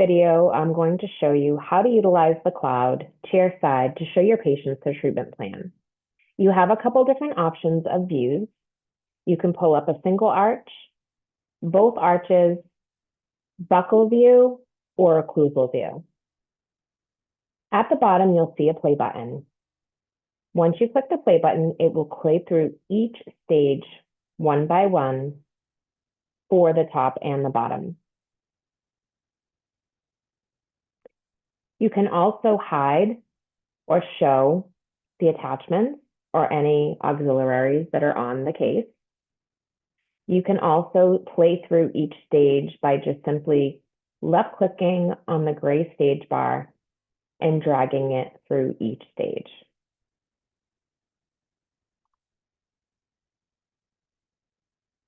video, I'm going to show you how to utilize the cloud to your side to show your patients their treatment plan. You have a couple different options of views. You can pull up a single arch, both arches, buccal view, or occlusal view. At the bottom, you'll see a play button. Once you click the play button, it will play through each stage one by one for the top and the bottom. You can also hide or show the attachments or any auxiliaries that are on the case. You can also play through each stage by just simply left-clicking on the gray stage bar and dragging it through each stage.